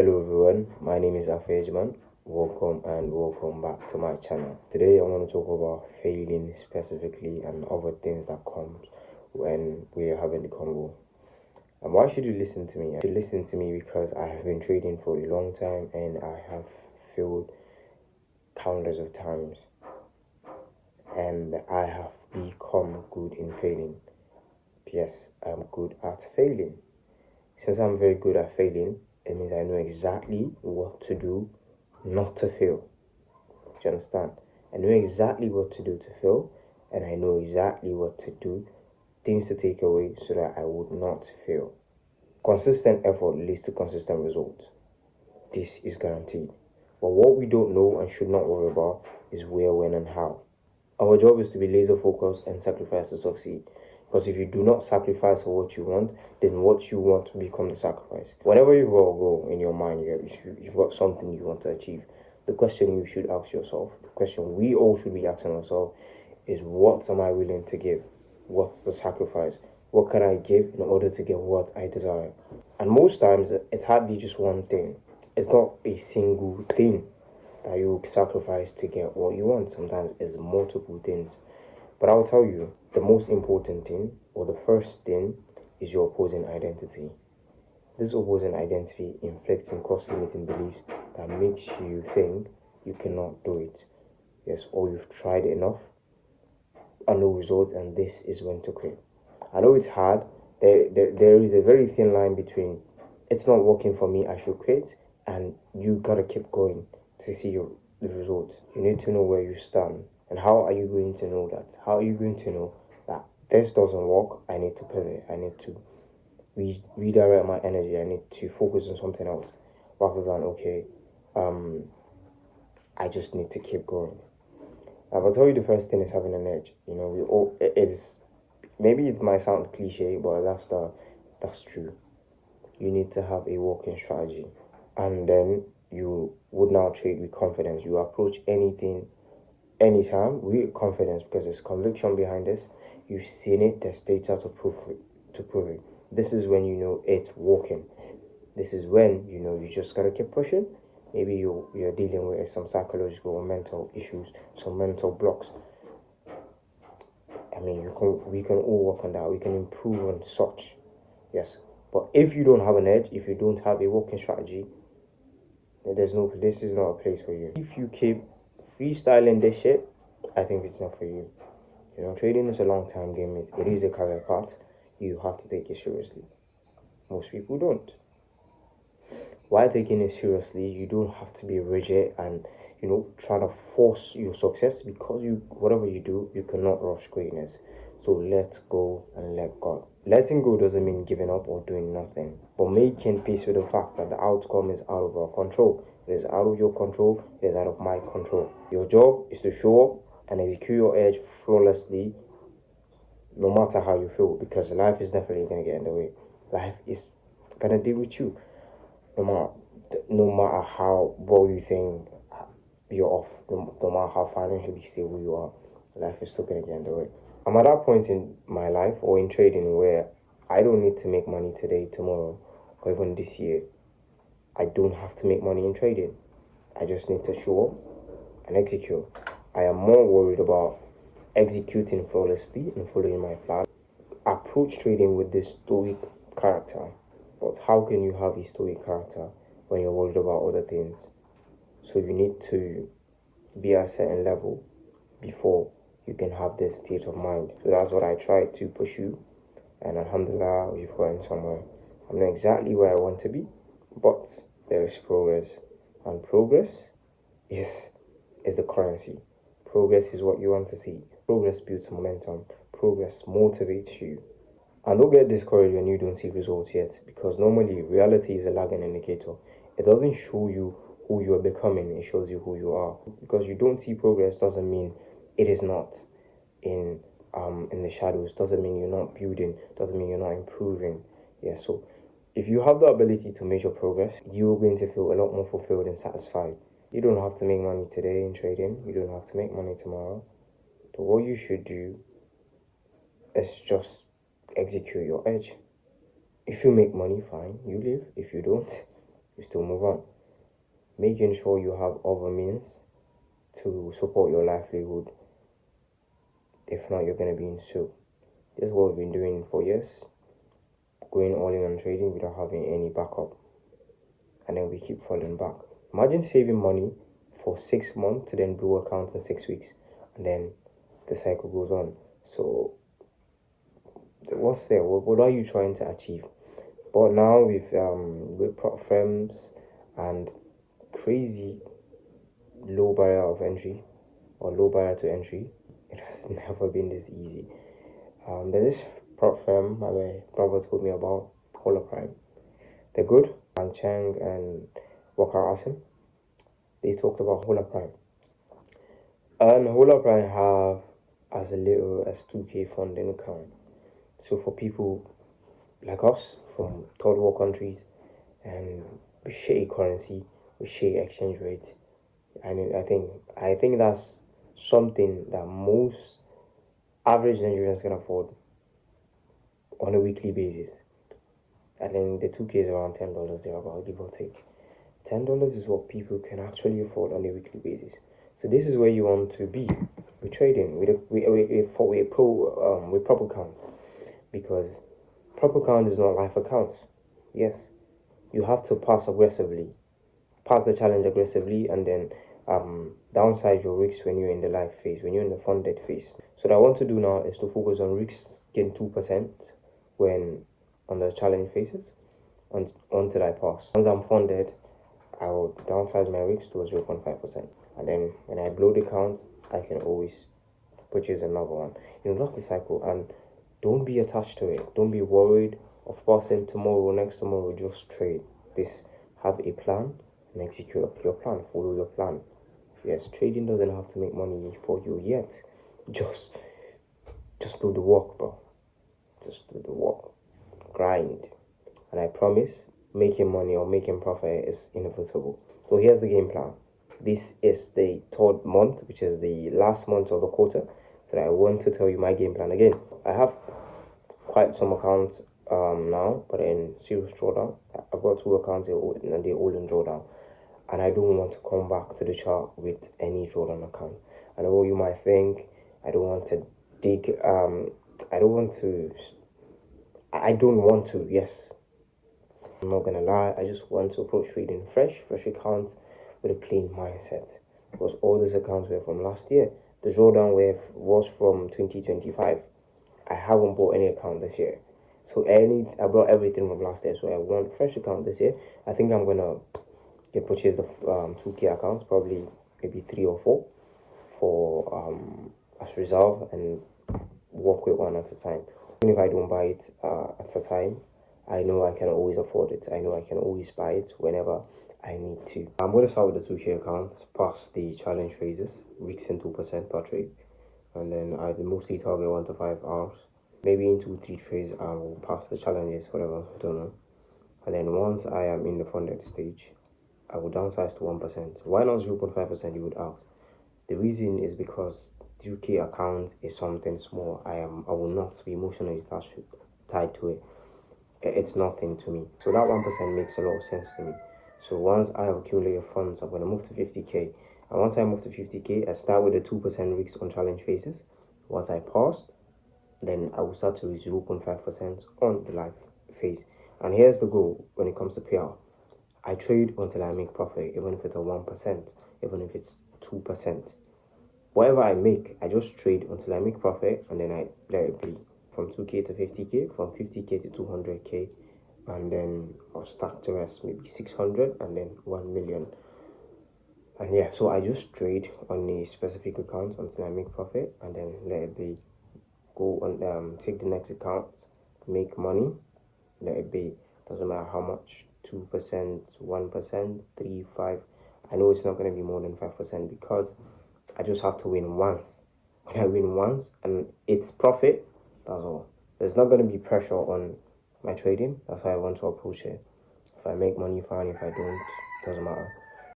Hello everyone, my name is Afejman. Welcome back to my channel. Today I want to talk about failing specifically and other things that comes when we are having the convo. And why should you listen to me? You should listen to me because I have been trading for a long time and I have failed countless of times. And I have become good in failing. Yes, I'm good at failing. Since I'm very good at failing, it means I know exactly what to do not to fail. Do you understand? I know exactly what to do to fail, and I know exactly what to do, things to take away so that I would not fail. Consistent effort leads to consistent results. This is guaranteed. But what we don't know and should not worry about is where, when, and how. Our job is to be laser focused and sacrifice to succeed. Because if you do not sacrifice for what you want, then what you want will become the sacrifice. Whenever you've got a goal in your mind, you've got something you want to achieve, the question you should ask yourself, the question we all should be asking ourselves is, what am I willing to give? What's the sacrifice? What can I give in order to get what I desire? And most times, it's hardly just one thing. It's not a single thing that you sacrifice to get what you want. Sometimes it's multiple things. But I'll tell you, the most important thing, or the first thing, is your opposing identity. This opposing identity inflicts in cost-limiting beliefs that makes you think you cannot do it. Yes, or you've tried enough and no results, and this is when to quit. I know it's hard. There is a very thin line between it's not working for me, I should quit, and you gotta keep going to see the results. You need to know where you stand. And how are you going to know that? How are you going to know that this doesn't work? I need to pivot. I need to redirect my energy. I need to focus on something else rather than, I just need to keep going. I'll tell you the first thing is having an edge. You know, we all, it's, maybe it might sound cliche, but that's true. You need to have a working strategy. And then you would now trade with confidence. You approach anything, anytime with confidence because there's conviction behind this. You've seen it, there's data to prove it. This is when you know it's working. This is when you know you just gotta keep pushing. Maybe you're dealing with some psychological or mental issues, some mental blocks. I mean, we can all work on that. We can improve on such. Yes. But if you don't have an edge, if you don't have a working strategy, then this is not a place for you. If you keep freestyling this shit, I think it's not for you. You know, trading is a long-term game. It is a career path. You have to take it seriously. Most people don't. While taking it seriously, you don't have to be rigid and, trying to force your success because whatever you do, you cannot rush greatness. So let go and let God. Letting go doesn't mean giving up or doing nothing, but making peace with the fact that the outcome is out of our control. It is out of your control. It is out of my control. Your job is to show up and execute your edge flawlessly, no matter how you feel, because life is definitely going to get in the way. Life is going to deal with you. No matter how well you think you're off, no matter how financially stable you are, life is still going to get in the way. I'm at that point in my life or in trading where I don't need to make money today, tomorrow, or even this year. I don't have to make money in trading. I just need to show up and execute. I am more worried about executing flawlessly and following my plan. Approach trading with this stoic character. But how can you have a stoic character when you're worried about other things? So you need to be at a certain level before you can have this state of mind. So that's what I try to pursue. And alhamdulillah, we've gotten somewhere. I'm not exactly where I want to be, but there is progress. And progress is the currency. Progress is what you want to see. Progress builds momentum. Progress motivates you. And don't get discouraged when you don't see results yet, because normally reality is a lagging indicator. It doesn't show you who you are becoming, it shows you who you are. Because you don't see progress doesn't mean it is not in the shadows, doesn't mean you're not building, doesn't mean you're not improving. Yeah, so if you have the ability to measure progress, you're going to feel a lot more fulfilled and satisfied. You don't have to make money today in trading, you don't have to make money tomorrow. So what you should do is just execute your edge. If you make money, fine, you live. If you don't, you still move on. Making sure you have other means to support your livelihood. If not, you're going to be in soup. This is what we've been doing for years, going all in on trading without having any backup. And then we keep falling back. Imagine saving money for 6 months to then blow accounts in 6 weeks. And then the cycle goes on. So what's there? What are you trying to achieve? But now with prop firms and crazy low barrier of entry or low barrier to entry, it has never been this easy. There's this prop firm my brother told me about, Holoprime. They're good. And Chang and Wakar Asim, they talked about Holoprime. And Holoprime have as little as 2K funding account. So for people like us from third world countries and with shitty currency, with shitty exchange rates, and I think that's something that most average Nigerians can afford on a weekly basis. And then the 2K is around $10 thereabout, give or take. $10 is what people can actually afford on a weekly basis. So this is where you want to be with trading, with proper count, because proper count is not life accounts. Yes, you have to pass the challenge aggressively, and then downsize your risks when you're in the life phase, when you're in the funded phase. So what I want to do now is to focus on risks getting 2% when on the challenge phases until I pass. Once I'm funded, I will downsize my risks to 0.5%. And then when I blow the count, I can always purchase another one. That's the cycle. And don't be attached to it. Don't be worried of passing tomorrow, next tomorrow. Just trade. Have a plan and execute your plan. Follow your plan. Yes, trading doesn't have to make money for you yet. Just do the work, bro. Just do the work. Grind. And I promise, making money or making profit is inevitable. So here's the game plan. This is the third month, which is the last month of the quarter. So I want to tell you my game plan again. I have quite some accounts now, but in serious drawdown. I've got 2 accounts and they're all in drawdown. And I don't want to come back to the chart with any drawdown account. I know what you might think. I don't want to dig. I don't want to, yes. I'm not gonna lie, I just want to approach trading fresh accounts with a clean mindset. Because all these accounts were from last year. The drawdown wave was from 2025. I haven't bought any account this year. So I bought everything from last year. So I want fresh account this year. I think I'm gonna purchase the 2K accounts, probably maybe 3 or 4 for as reserve, and work with one at a time. Even if I don't buy it at a time, I know I can always afford it. I know I can always buy it whenever I need to. I'm going to start with the 2K accounts, past the challenge phases, weeks in 2% per trade. And then I mostly target 1 to 5 hours. Maybe in 2-3 trades, I will pass the challenges, whatever, I don't know. And then once I am in the funded stage, I will downsize to 1%. Why not 0.5%, you would ask? The reason is because 2K account is something small. I will not be emotionally tied to it. It's nothing to me. So that 1% makes a lot of sense to me. So once I have accumulated funds, I'm going to move to 50K. And once I move to 50K, I start with the 2% risks on challenge phases. Once I pass, then I will start to reach 0.5% on the live phase. And here's the goal when it comes to PR. I trade until I make profit, even if it's a 1%, even if it's 2%. Whatever I make, I just trade until I make profit, and then I let it be. From 2K to 50K, from 50K to 200K, and then I'll stack the rest, maybe 600, and then 1 million. And yeah, so I just trade on a specific account until I make profit, and then let it be. Go on, take the next account, make money, let it be. Doesn't matter how much, 2%, 1%, 3, 5. I know it's not going to be more than 5% because I just have to win once. When I win once and it's profit, that's all. There's not going to be pressure on my trading. That's how I want to approach it. If I make money, fine. If I don't, doesn't matter.